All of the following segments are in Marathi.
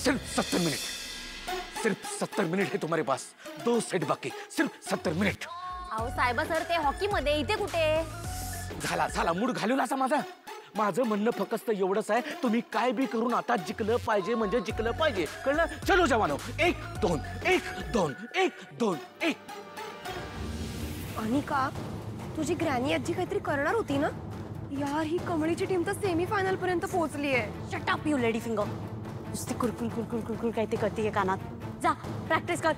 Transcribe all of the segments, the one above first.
सिर्फ 70 मिनट, सिर्फ 70 मिनट है तुम्हारे पास, 2 सेट बाकी, सिर्फ 70 मिनट। अहो साहेबा सर, ते हॉकी मध्ये, इथे कुठे? झाला झाला मूड घालवला असा माझा। माझं म्हणणं फक्त एवढंच आहे, तुम्ही काय बी करून आता जिंकलं पाहिजे म्हणजे जिंकलं पाहिजे, कळलं? चलो जवानो, 1 2 1 2 1 2 1। अनिका, तुझी ग्रॅनी आजी काहीतरी करणार होती ना यार? ही कमळीची टीम तर सेमीफायनल पर्यंत पोहोचली आहे। Shut up you lady finger. नुसती कुरकुल कुरकुल कुरकुल काय ते करते कानात। जा प्रॅक्टिस कर,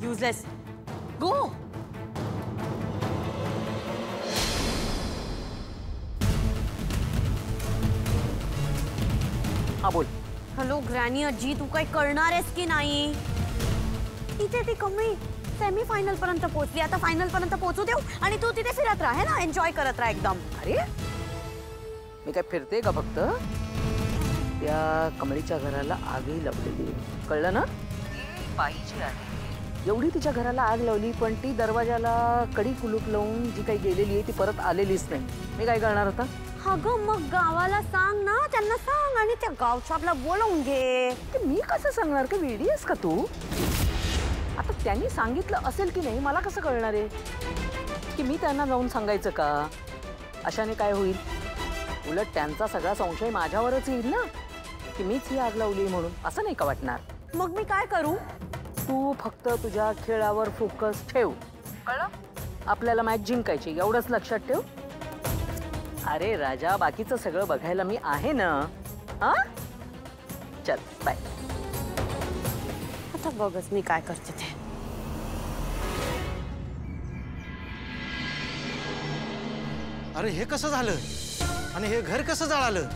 युजलेस। गो। हा बोल। हॅलो ग्रॅनी आजी, तू काय करणार आहेस की नाही? इथे ती कमळी सेमीफायनल पर्यंत पोहोचली, आता फायनल पर्यंत पोहोचू देऊ आणि तू तिथे फिरत राहा, है ना? एन्जॉय करत राहा एकदम। अरे मी काय फिरते का? फक्त त्या कमळीच्या घराला आगही लावलेली, कळलं ना? बाईची आहे, एवढी तिच्या घराला आग लावली, पण ती दरवाजाला कडी कुलूप लावून जी काही गेलेली आहे ती परत आलेलीच नाही। मी काय करणार होता? अगं मग गावाला सांग ना, त्यांना सांग आणि त्या गावछापला बोलवून घे। मी कसं सांगणार? का वेडी आहेस का तू? आता त्यांनी सांगितलं असेल की नाही मला कसं कळणार आहे की मी त्यांना जाऊन सांगायचं का? अशाने काय होईल? उलट त्यांचा सगळा संशय माझ्यावरच येईल ना, की मीच ही आग लावली म्हणून। असं नाही का वाटणार? मग मी काय करू? तू फक्त तुझ्या खेळावर फोकस ठेव, कळलं? आपल्याला मॅच जिंकायची एवढंच लक्षात ठेव। अरे राजा, बाकीचं सगळं बघायला मी आहे ना। हा चल बाय। आता बघच मी काय करते ते। अरे हे कसं झालं आणि हे घर कसं जळालं?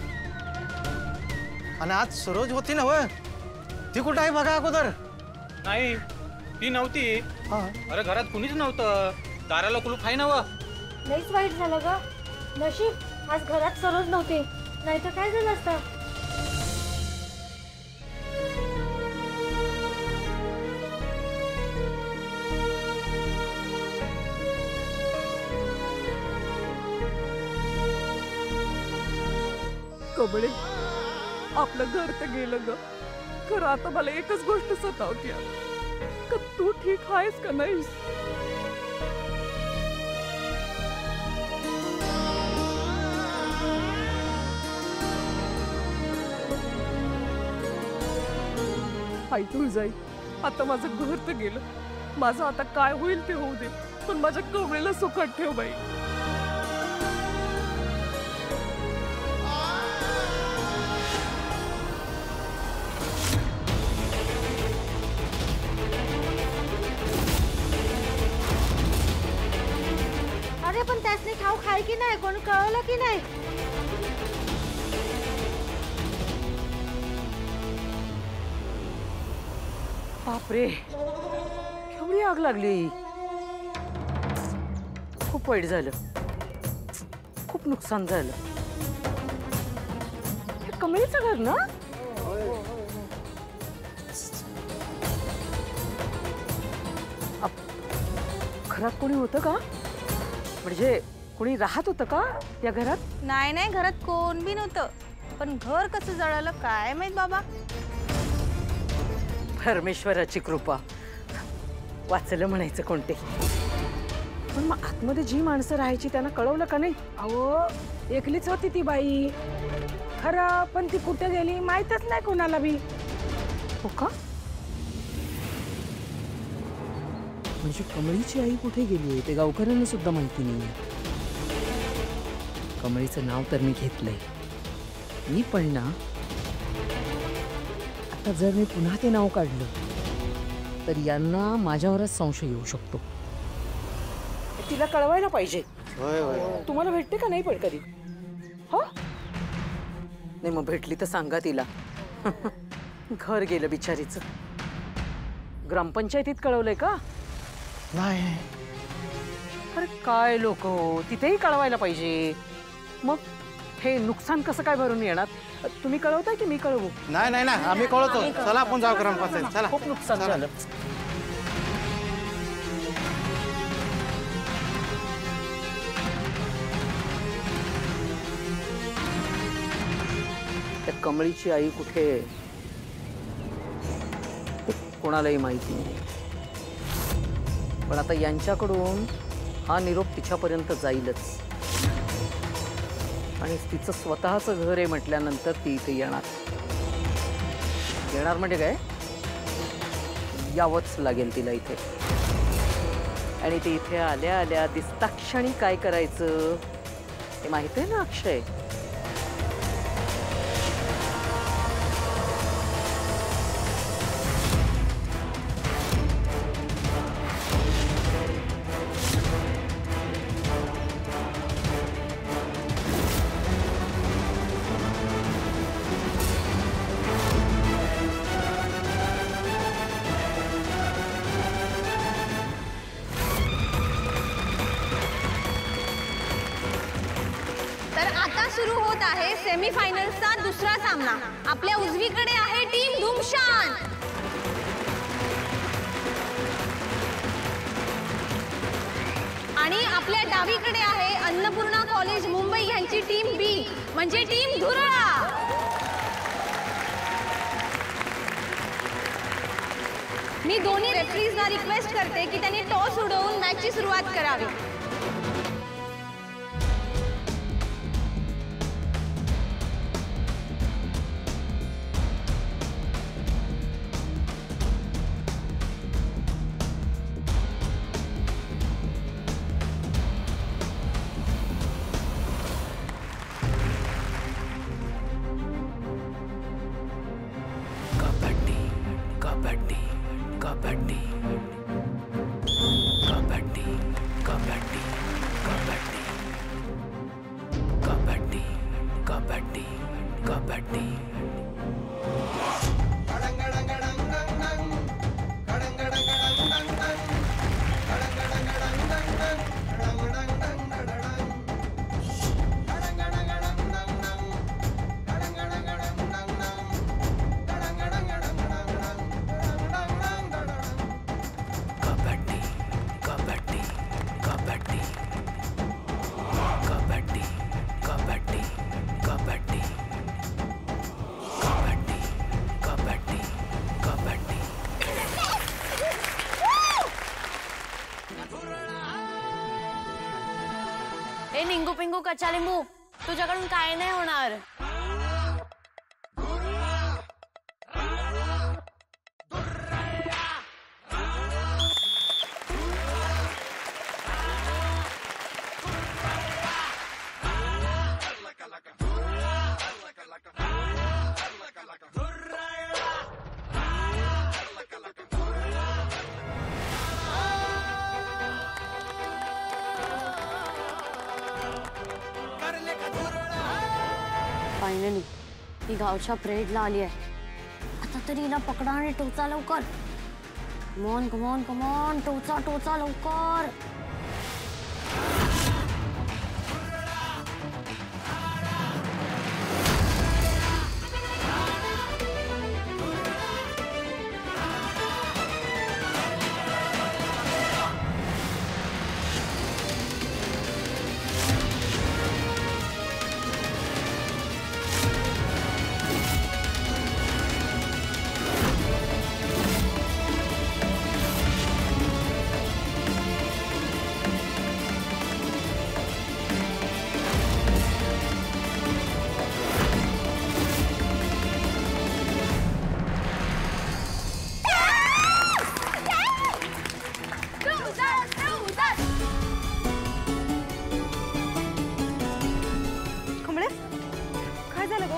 आणि आज सरोज होती ना? व ती कुठं आहे बघा अगोदर। नाही ती नव्हती। अरे घरात कुणीच नव्हतं, दाराला कुलूप आहे ना? व लईच वाईट झालं ग। नशीब आज घरात सरोज नव्हते, नाहीतर काय झालं असतं? कमळे, आपलं घर तर गेलं ग, खरं आता मला एकच गोष्ट सतावते का तू ठीक आहेस का नाहीस? आई तुळजाई, आता माझं घर तर गेलं, माझं आता काय होईल ते होऊ दे, पण माझ्या कमळीला सुखात ठेव बाई। अरे पण त्यासनी ठाव खाय की नाही? कोण कळवलं की नाही? बापरे, केवढी आग लागली! खूप वाईट झालं, खूप नुकसान झालं। हे कमळीचं घर ना? घरात कोणी होतं का? म्हणजे कोणी राहत होतं का या घरात? नाही नाही, घरात कोण बी नव्हतं, पण घर कसं जळालं काय माहित बाबा। परमेश्वराची कृपा, वाचलं म्हणायचं कोणते। पण मग आतमध्ये जी माणसं राहायची त्यांना कळवलं का नाही? अहो एकलीच होती ती बाई खरं, पण ती कुठे गेली माहीतच नाही कोणाला बी। हो का? म्हणजे कमळीची आई कुठे गेली आहे ते गावकऱ्यांना सुद्धा माहिती नाही। कमळीचं नाव तर मी घेतलंय मी, पण ना आता जर मी पुन्हा ते नाव काढलं तर यांना माझ्यावरच संशय येऊ शकतो। तिला कळवायला पाहिजे। होय होय। तुम्हाला भेटते का नाही पण कधी? हो नाही, मग भेटली तर सांगा तिला। घर गेलं बिचारीचं। ग्रामपंचायतीत कळवलंय का? नाही। अरे काय लोक हो, तिथेही कळवायला पाहिजे। मग हे नुकसान कसं काय भरून येणार? तुम्ही कळवताय की मी कळवू? नाही नाही नाही, आम्ही कळवतो। चला आपण जाऊ ग्रामपंचायत, चला। खूप नुकसान झालं। त्या कमळीची आई कुठे? कोणालाही माहिती नाही. पण आता यांच्याकडून हा निरोप तिच्यापर्यंत जाईलच. आणि तिचं स्वतःचं घर आहे म्हटल्यानंतर ती इथे येणार. येणार म्हणजे काय, यावंच लागेल तिला इथे. आणि ते इथे आल्या आल्या दिसता क्षणी काय करायचं हे माहिती आहे ना अक्षय. सुरू होत आहे सेमीफायनलचा दुसरा सामना. आपल्या उजवीकडे आहे टीम धुमशान आणि आपल्या डावीकडे आहे अन्नपूर्णा कॉलेज मुंबई यांची टीम बी म्हणजे टीम धुरळा. मी दोन्ही रेफरीजना रिक्वेस्ट करते की त्यांनी टॉस उडवून मॅचची सुरुवात करावी. ए निंगू पिंगू कच्चा लिंबू, तुझ्याकडून काय नाही होणार. फायनली ती गावच्या परेडला आली आहे. आता तरी हिला पकडा आणि टोचा लवकर. कमॉन कमॉन कमॉन, टोचा टोचा लवकर.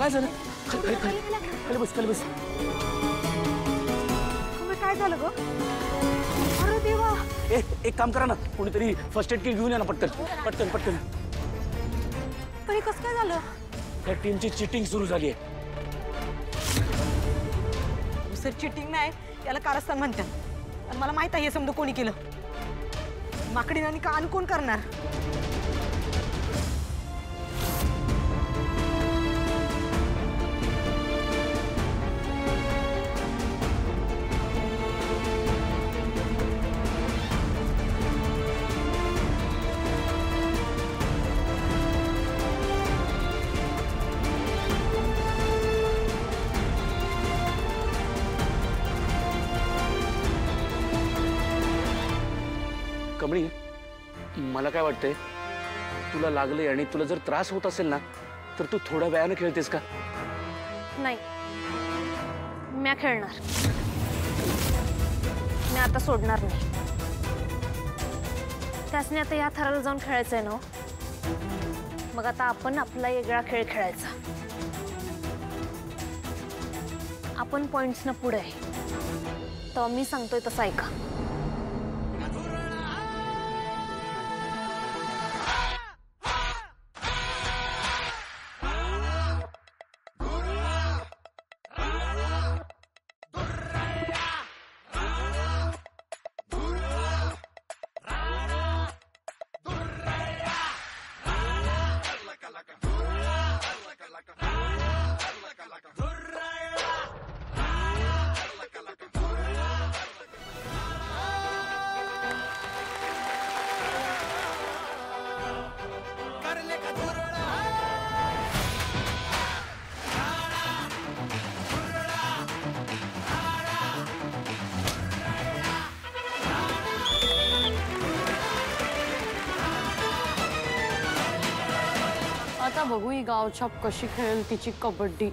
काय झालं? खाली बस, खाली बस. काय झालं ग? अरे देवा. एक काम करा ना, कोणीतरी फर्स्ट एड किट घेऊन या ना पटकन पटकन पटकन. पण हे कसं काय झालं? त्या टीमची चिटिंग सुरू झाली आहे. सर चिटिंग नाही, याला कारस्थान म्हणतात. आणि मला माहित आहे हे समजा कोणी केलं. माकडीने आणि कान कोण करणार? कमळी, मला काय वाटतंय, तुला लागले आणि तुला जर त्रास होत असेल ना तर तू थोड्या वेळानं खेळतेस का? नाही, मी खेळणार. मी आता सोडणार नाही. त्यासने आता या थराला जाऊन खेळायचंय ना. मग आता आपण आपला वेगळा खेळ खेळायचा. आपण पॉइंट्सनं पुढे आहे. तर मी सांगतोय तसं ऐका. आता बघू ही गावछाप कशी खेळेल तिची कबड्डी.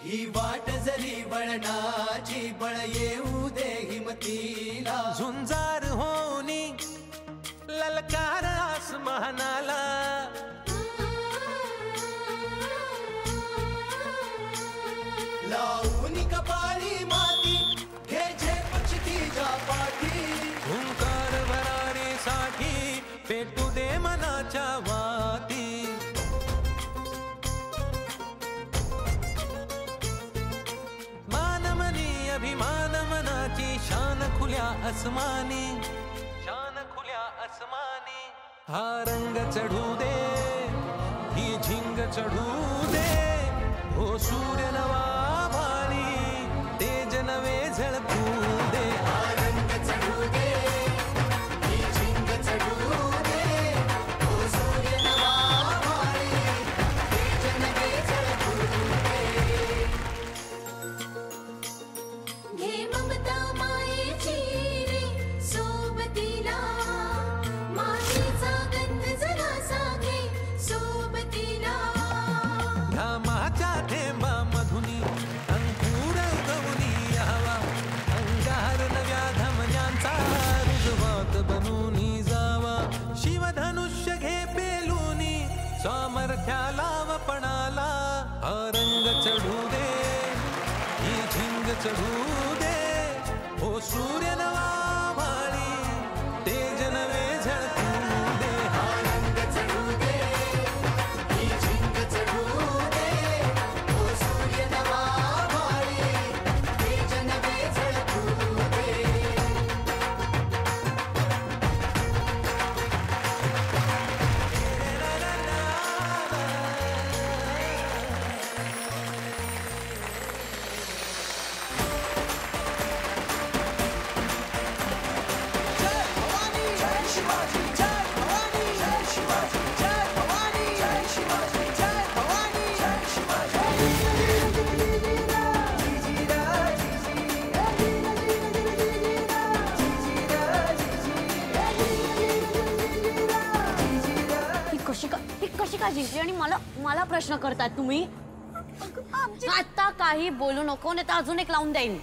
ही वाट जरी वळणाची बळ येऊ दे हिमतीला. झुंजार होनी ललकार आसमानाला. लावून कपाळी माती घे झेपच तिच्या पाठी. हुंकार भरारीसाठी पेटू दे मनाच्या वाती. अभिमान मनाची शान खुल्या आसमानी. शान खुल्या आसमानी. हा रंग चढू दे, ही झिंग चढू दे. हो सूर्य नवा भारी तेज नवे झळकू दे. हा रंग चढू दे, ही झिंग चढू दे. हो सूर्य नवा भारी तेज नवे झळकू दे. घे ममता मायेची रे सोबतीला. मातीचा गंध जरासा घे सोबतीला. घामाच्या थेंबा मधुनी अंकुर गवनी यावा. अंगार नव्या धमन्यांचा रुजवात बनूनी जावा. शिवधनुष्य घे पेलूनी सामर्थ्याला वपणाला. हा रंग चढू दे, ही झिंग चढू दे. हो सूर्य नवा भारी तेज नवे झळकू दे. हा रंग चढू दे, ही झिंग चढू दे. हो सूर्य नवा भारी तेज नवे झळकू दे. ही कशी का जिंकली आणि मला प्रश्न करतात तुम्ही? आता काही बोलू नको, नाही तर अजून एक लावून देईन.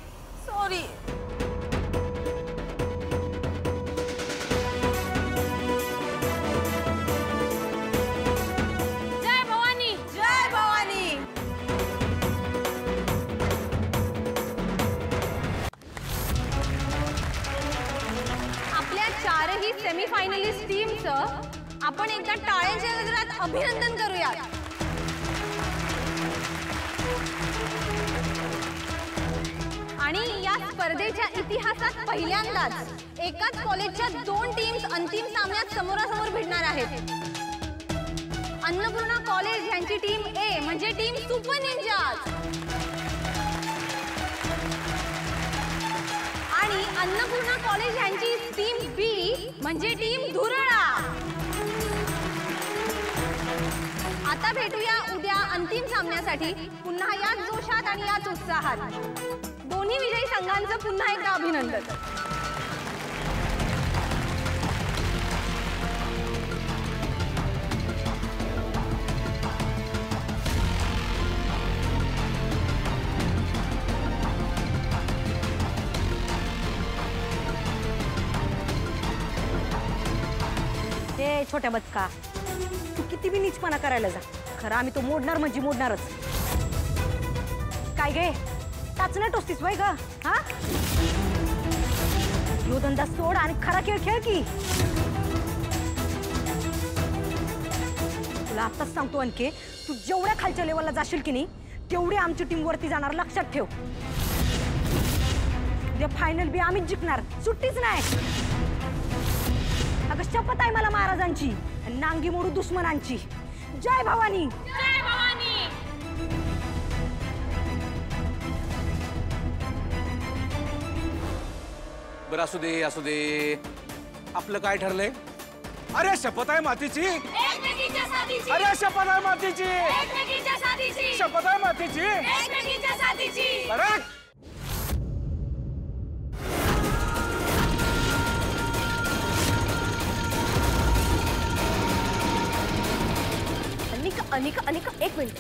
सॉरी. जय भवानी, जय भवानी. आपल्या चारही सेमीफायनलिस्ट टीमचं आपण एकदा टाळ्यांच्या गजरात अभिनंदन करूया. आणि या स्पर्धेच्या इतिहासात पहिल्यांदाच एकाच कॉलेजच्या 2 टीम्स अंतिम सामन्यात समोरासमोर भिडणार आहेत. अन्नपूर्णा कॉलेज यांची टीम ए म्हणजे टीम सुपर निंजाज कॉलेज यांची टीम बी म्हणजे टीम धुरळा. आता भेटूया उद्या अंतिम सामन्यासाठी पुन्हा याच जोशात आणि याच उत्साहात. दोन्ही विजयी संघांचं पुन्हा एकदा अभिनंदन. हे छोट्या बचका, तू किती बी नीचपणा करायला जा, खरं आम्ही तो मोडणार म्हणजे मोडणारच. काय गे टाचण्या टोचतीस वय ग? हा यो धंदा सोड आणि खरा खेळ खेळ की. तुला आत्ताच सांगतो आणखी, तू जेवढ्या खालच्या लेवलला जाशील की नाही तेवढी आमची टीम वरती जाणार, लक्षात ठेव. उद्या फायनल बी आम्हीच जिंकणार, सुट्टीच नाही. अगं शपथ आहे मला महाराजांची, नांगी मोडू दुश्मनांची. जय भवानी. जय भवानी. बरं असू दे असू दे. आपलं काय ठरलंय? अरे शपथ आहे मातीची. एकमेकींच्या साथीची. अरे शपथ आहे मातीची. एकमेकींच्या साथीची. शपथ आहे मातीची. एकमेकींच्या साथीची. बरं अनिका अनिका एक मिनिट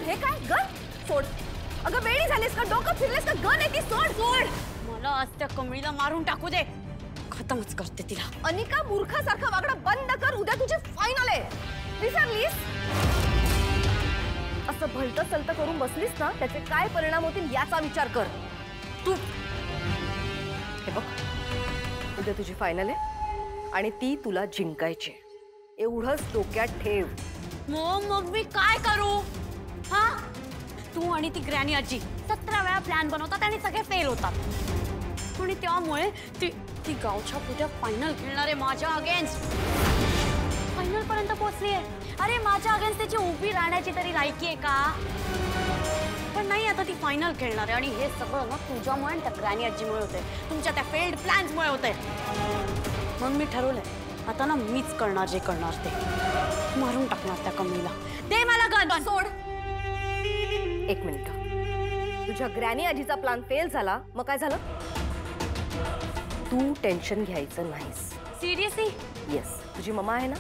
हे काय गन सोड. अगं वेळी झालीस का? डोकं फिरलेस का? गन आहे ती, सोड सोड. मला आज त्या कमळीला मारून टाकू दे, खतमच करते तिला. अनिका मूर्खासारखं वागणं बंद कर, उद्या तुझी फायनल आहे. विसरलीस? असं भलतं सलतं करून बसलीस ना, त्याचे काय परिणाम होतील याचा विचार कर तू. हे बघ, उद्या तुझी फायनल आहे आणि ती तुला जिंकायची, एवढंच डोक्यात ठेव. मग मी काय करू? हा, तू आणि ती ग्रॅनी आजी 17 वेळा प्लॅन बनवतात आणि सगळे फेल होतात. आणि त्यामुळे ती गावच्या पुढे फायनल खेळणारे माझ्या अगेन्स्ट फायनल पर्यंत पोहोचलीये. अरे माझ्या अगेन्स्ट त्याची उभी राहण्याची तरी लायकी आहे का? पण नाही, आता ती फायनल खेळणार आहे आणि हे सगळं ना तुझ्यामुळे त्या ग्रॅनी आजीमुळे होते, तुमच्या त्या फेल्ड प्लॅन्समुळे होते. मग मी ठरवलंय आता ना मीच करणार जे करणार ते, मारून टाकणार त्या कमळीला. दे मला गन. सोड. एक मिनिट, तुझ्या ग्रॅनी आजीचा प्लॅन फेल झाला, मग काय झालं? तू टेन्शन घ्यायचं नाहीस. सिरियसली? येस, तुझी मम्मा आहे ना,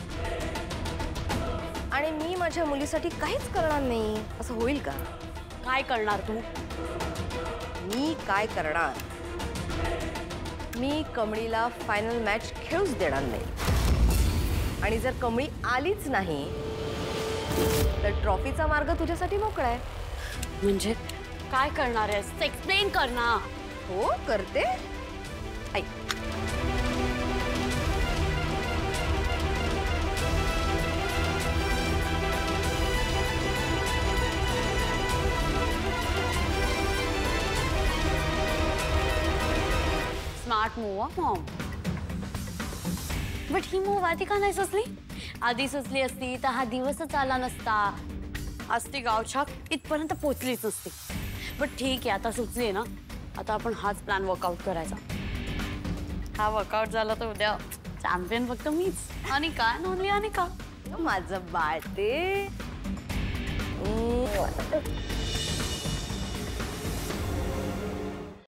आणि मी माझ्या मुलीसाठी काहीच करणार नाही असं होईल का? काय करणार तू? मी काय करणार, मी कमळीला फायनल मॅच खेळूच देणार नाही. आणि जर कमळी आलीच नाही तर ट्रॉफीचा मार्ग तुझ्यासाठी मोकळा आहे. म्हणजे काय करणार आहेस? एक्सप्लेन कर ना. हो करते, ऐक. Smart move Maugham. But he move आधी का नाही सुचली? आधी सुचली असती तर हा दिवसच आला नसता, आज ती गावच्या इथपर्यंत पोचलीच नसती. बट ठीक आहे, आता सुचली ना, आता आपण हाच प्लॅन वर्कआउट करायचा. हा वर्कआउट झाला तर उद्या चॅम्पियन फक्त मीच. आणि काय नोंदली आणि का माझं बाळ ते.